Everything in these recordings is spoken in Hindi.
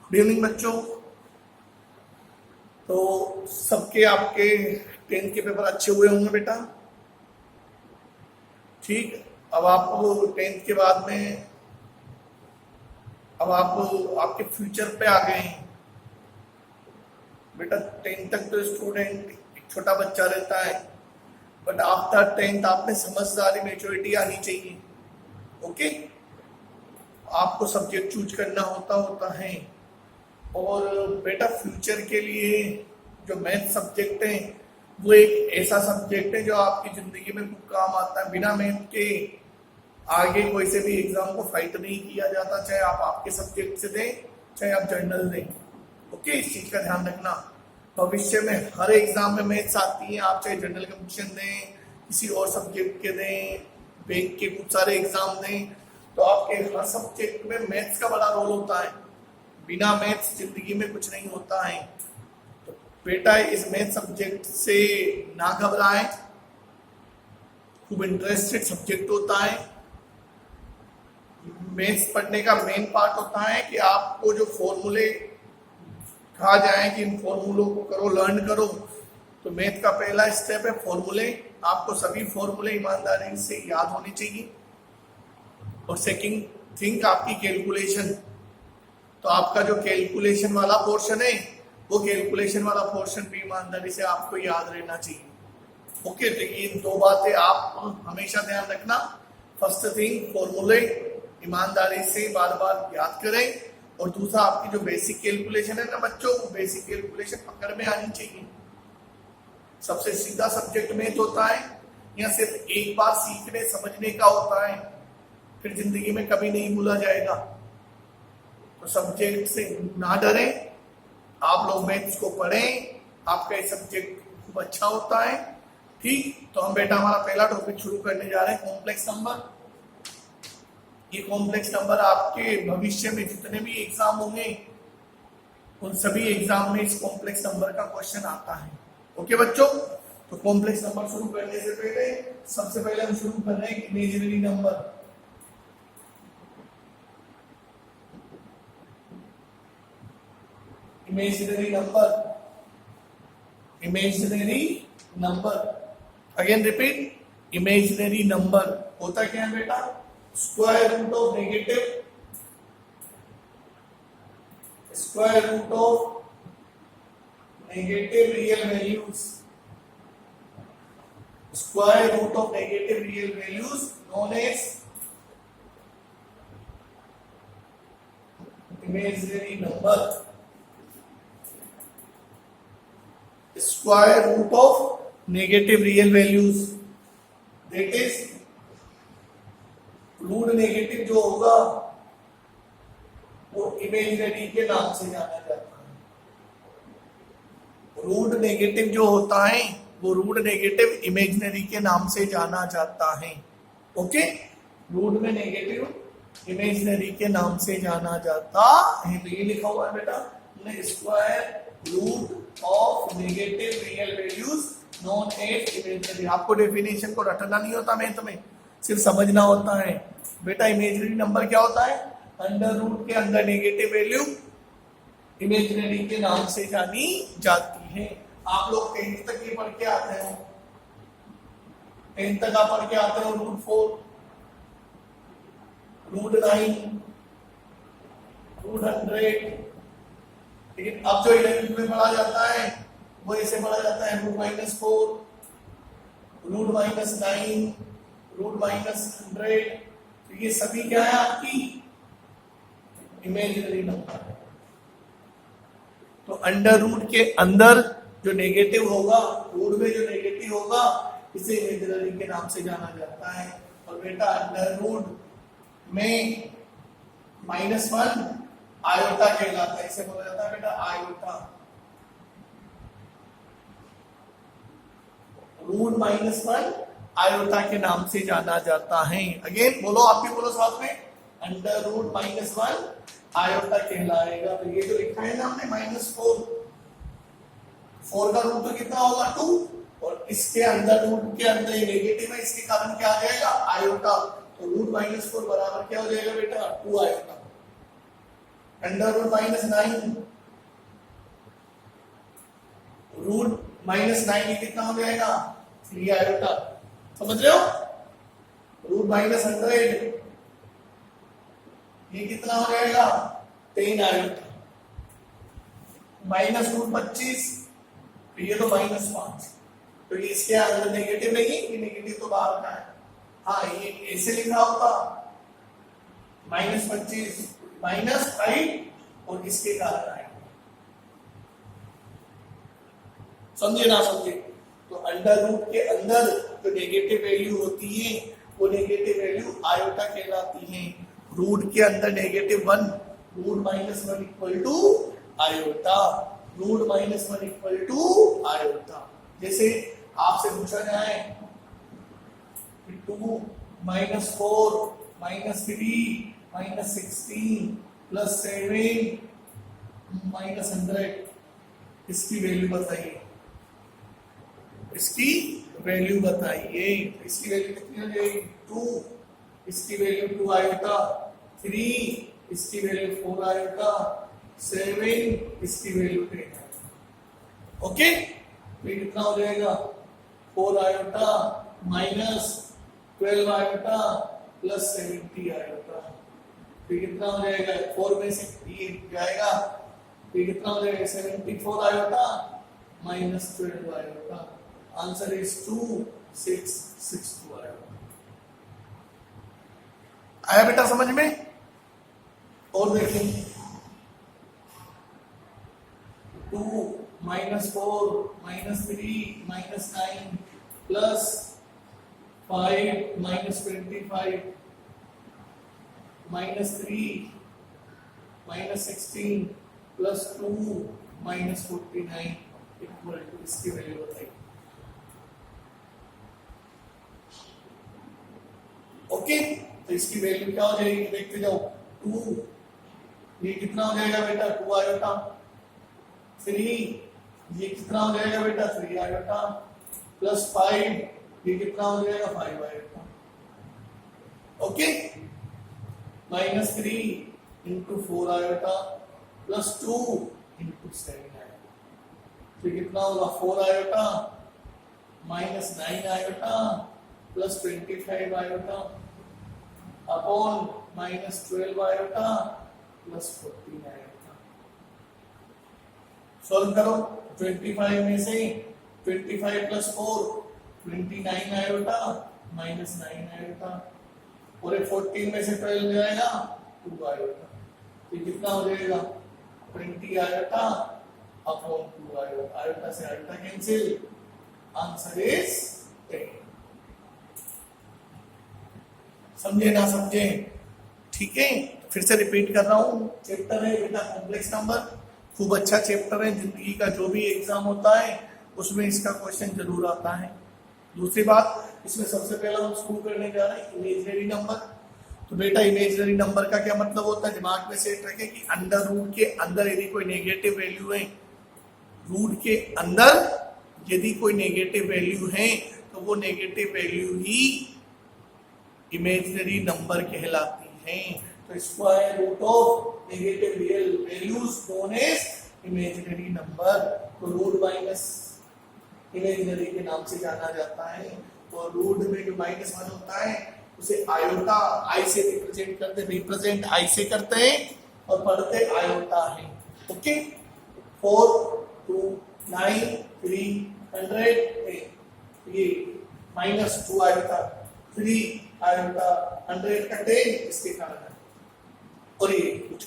गुड इवनिंग बच्चों। तो सबके आपके 10th के पेपर अच्छे हुए होंगे बेटा। ठीक, अब आप 10th के बाद में अब आप आपके फ्यूचर पे आ गए हैं बेटा। 10th तक तो स्टूडेंट एक छोटा बच्चा रहता है, बट आफ्टर 10th आप में समझदारी मैच्योरिटी आनी चाहिए। ओके, आपको सब्जेक्ट चूज करना होता है। और बेटा फ्यूचर के लिए जो मैथ सब्जेक्ट है वो एक ऐसा सब्जेक्ट है जो आपकी जिंदगी में खूब काम आता है। बिना मैथ के आगे कोई से भी एग्जाम को फाइट नहीं किया जाता, चाहे आप आपके सब्जेक्ट से दें चाहे आप जर्नल दें। ओके, इस चीज का ध्यान रखना। भविष्य में हर एग्जाम में मैथ्स आती है, आप चाहे जनरल कंपटीशन दें, किसी और सब्जेक्ट के दें, बैंक के कुछ सारे एग्जाम दें, तो आपके हर सब्जेक्ट में मैथ्स का बड़ा रोल होता है। बिना मैथ्स जिंदगी में कुछ नहीं होता है। तो बेटा इस मैथ सब्जेक्ट से ना घबराएं, खूब इंटरेस्टेड सब्जेक्ट होता है। मैथ्स पढ़ने का मेन पार्ट होता है कि आपको जो फॉर्मूले कहा जाए कि इन फॉर्मूलों को करो, लर्न करो। तो मैथ का पहला स्टेप है फॉर्मूले। आपको सभी फॉर्मूले ईमानदारी से याद होने चाहिए। और सेकंड थिंग आपकी कैलकुलेशन। तो आपका जो कैलकुलेशन वाला पोर्शन है वो कैलकुलेशन वाला पोर्शन भी ईमानदारी से आपको याद रहना चाहिए। ओके, तो ये दो बातें आप हमेशा ध्यान रखना। फर्स्ट थिंग फॉर्मूले ईमानदारी से बार बार याद करें, और दूसरा आपकी जो बेसिक कैलकुलेशन है ना बच्चों, वो बेसिक कैलकुलेशन पकड़ में आनी चाहिए। सबसे सीधा सब्जेक्ट मैथ होता है, या सिर्फ एक बार सीखने समझने का होता है, फिर जिंदगी में कभी नहीं भूला जाएगा। तो सब्जेक्ट से ना डरें, आप लोग मैथ्स को पढ़ें, आपका ये सब्जेक्ट खूब अच्छा होता है। ठीक, तो हम बेटा हमारा पहला टॉपिक शुरू करने जा रहे हैं, कॉम्प्लेक्स नंबर। ये कॉम्प्लेक्स नंबर आपके भविष्य में जितने भी एग्जाम होंगे उन सभी एग्जाम में इस कॉम्प्लेक्स नंबर का क्वेश्चन आता है। ओके बच्चों, तो कॉम्प्लेक्स नंबर शुरू करने से पहले सबसे पहले हम शुरू कर रहे हैं imaginary number. Imaginary number, imaginary number, again repeat, imaginary number होता क्या है बेटा? Square root of negative, square root of negative real values, square root of negative real values known as imaginary number. Square root of negative real values, that is root negative जो होगा वो इमेजिनरी के नाम से जाना जाता है। रूट नेगेटिव जो होता है वो रूट नेगेटिव इमेजिनरी के नाम से जाना जाता है। ओके, रूट में नेगेटिव इमेजिनरी के नाम से जाना जाता है। तो ये लिखा हुआ है बेटा, square root of negative real values known as imaginary. आपको डेफिनेशन को रटना नहीं होता मैथ में, सिर्फ समझना होता है। बेटा इमेजिनरी नंबर क्या होता है? अंडर रूट के अंदर नेगेटिव वैल्यू इमेजिनरी के नाम से जानी जाती है। आप लोग 10th तक ये पढ़ के आते हो, 10th तक आप पढ़ के आते हो रूट 4, रूट 9, रूट 100। लेकिन अब जो 11th में पढ़ा जाता है वो ऐसे पढ़ा जाता है रूट -4, रूट -9, रूट -100। तो ये सभी क्या है आपकी इमेजिनरी नंबर। तो अंडर रूट के अंदर जो नेगेटिव होगा, रूट में जो नेगेटिव होगा, इसे इमेजिनरी के नाम से जाना जाता है। और बेटा अंडर रूट में -1 आयोटा कहलाता है, इसे बोला जाता है बेटा आयोटा। रूट -1 आयोटा के नाम से जाना जाता है। अगेन बोलो, आप भी बोलो साथ में, अंडर रूट -1 आयोटा कहलाएगा। तो ये जो लिखा है ना हमने -4, 4 का रूट तो कितना होगा 2, और इसके अंदर रूट के अंदर ये नेगेटिव है, इसके कारण क्या आ जाएगा आयोटा। तो रूट -4 बराबर क्या हो जाएगा बेटा 2 आयोटा। अंडर रूट -9 रूट -9 ये कितना हो जाएगा 3 आयोटा, समझ रहे हो? रूट -100 ये कितना हो जाएगा 10 आयोटा, माइनस रूट 25 तो ये तो -5, तो ये इसके अंदर नेगेटिव नहीं, ये नेगेटिव तो बाहर का है। हाँ ये ऐसे लिखा होता -25 -5 और इसके कारण आएगा, समझे ना समझे? तो अंडर रूट के अंदर जो नेगेटिव वैल्यू होती है वो नेगेटिव वैल्यू आयोटा कहलाती है। रूट के अंदर -1 root -1 equal to iota, root -1 equal to iota. जैसे आपसे पूछा जाए 2 -4 -3 -16 +7 -100 इसकी वैल्यू बताइए, इसकी वैल्यू बताइए। इसकी वैल्यू कितनी हो जाएगी 2, इसकी वैल्यू 2 आयोटा, 3 इसकी वैल्यू 4 आयोटा, 7 इसकी वैल्यू 10 आयोटा। ओके, तो ये कितना हो जाएगा 4 आयोटा -12 आयोटा +70 आयोटा, तो ये कितना हो जाएगा 4 में से ये जाएगा, तो ये कितना हो जाएगा 74 iota -12 iota. Answer is 2662 iota. आया बेटा समझ में? और देखें 2 -4 -3 -9 +5 -25 -3 -16 +2 -49 इक्वल टू इसकी वैल्यू बताइए। ओके, तो इसकी वैल्यू क्या हो जाएगी देखते जाओ। 2 ये कितना हो जाएगा बेटा 2 आयोटा, 3 ये कितना हो जाएगा बेटा 3 आयोटा, +5 ये कितना हो जाएगा 5 आयोटा। ओके, -3 × 4 आयोटा +2 × 7 आयोटा, तो कितना होगा 4 iota -9 iota +25 iota upon -12 iota +14 iota. Solve करो, 25 में से 25 + 4 29 आयोटा -9 आयोटा, और 14 में से 12 जाएगा 2 आयोटा, तो कितना हो जाएगा 20 आयोटा अपॉन 2 आयोटा। आयोटा से आयोटा कैंसिल, आंसर इज 10। समझे ना समझे? ठीक है, फिर से रिपीट कर रहा हूँ। चैप्टर है बेटा कॉम्प्लेक्स नंबर, खूब अच्छा चैप्टर है। जिंदगी का जो भी एग्जाम होता है उसमें इसका क्वेश्चन जरूर आता है। दूसरी बात, इसमें सबसे पहला हम शुरू करने जा रहे हैं इमेजिनरी नंबर। तो बेटा इमेजिनरी नंबर का क्या मतलब होता है, दिमाग में सेट रखें कि अंडर रूट के अंदर यदि कोई नेगेटिव वैल्यू है, रूट के अंदर यदि कोई नेगेटिव वैल्यू है तो वो नेगेटिव वैल्यू ही इमेजिनरी नंबर कहलाती हैं। तो square root of negative real values known as imaginary number. तो रूट माइनस इमेजिनरी के नाम से जाना जाता है। और रूट में जो -1 होता है उसे आयोटा आई से रिप्रेजेंट आई से करते हैं और पढ़ते आयोटा है। ओके, 4 2 9 3 100 ये -2 आयोटा, 3 आयोटा, 100 का 10 इसके कारण है। और ये कुछ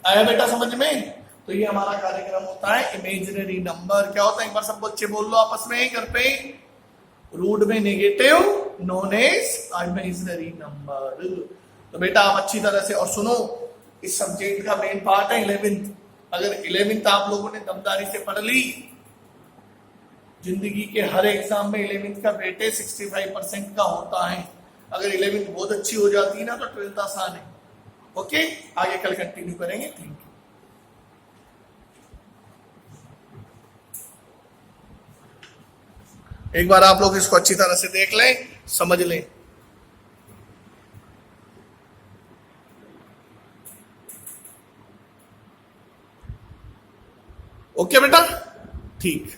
आया बेटा समझ में? तो ये हमारा कार्यक्रम होता है इमेजिनरी नंबर। क्या होता है एक बार सब बच्चे बोल लो आपस में घर पे, रूट में negative known as imaginary number. तो बेटा आप अच्छी तरह से और सुनो, इस सब्जेक्ट का मेन पार्ट है 11th। अगर 11th आप लोगों ने दमदारी से पढ़ ली, जिंदगी के हर एग्जाम में 11th का वेटेज 65% का होता है। अगर 11th बहुत अच्छी हो जाती है ना तो 12th आसान है। ओके, आगे कल कंटिन्यू करेंगे। Thank you. एक बार आप लोग इसको अच्छी तरह से देख लें, समझ लें। ओके बेटा, ठीक।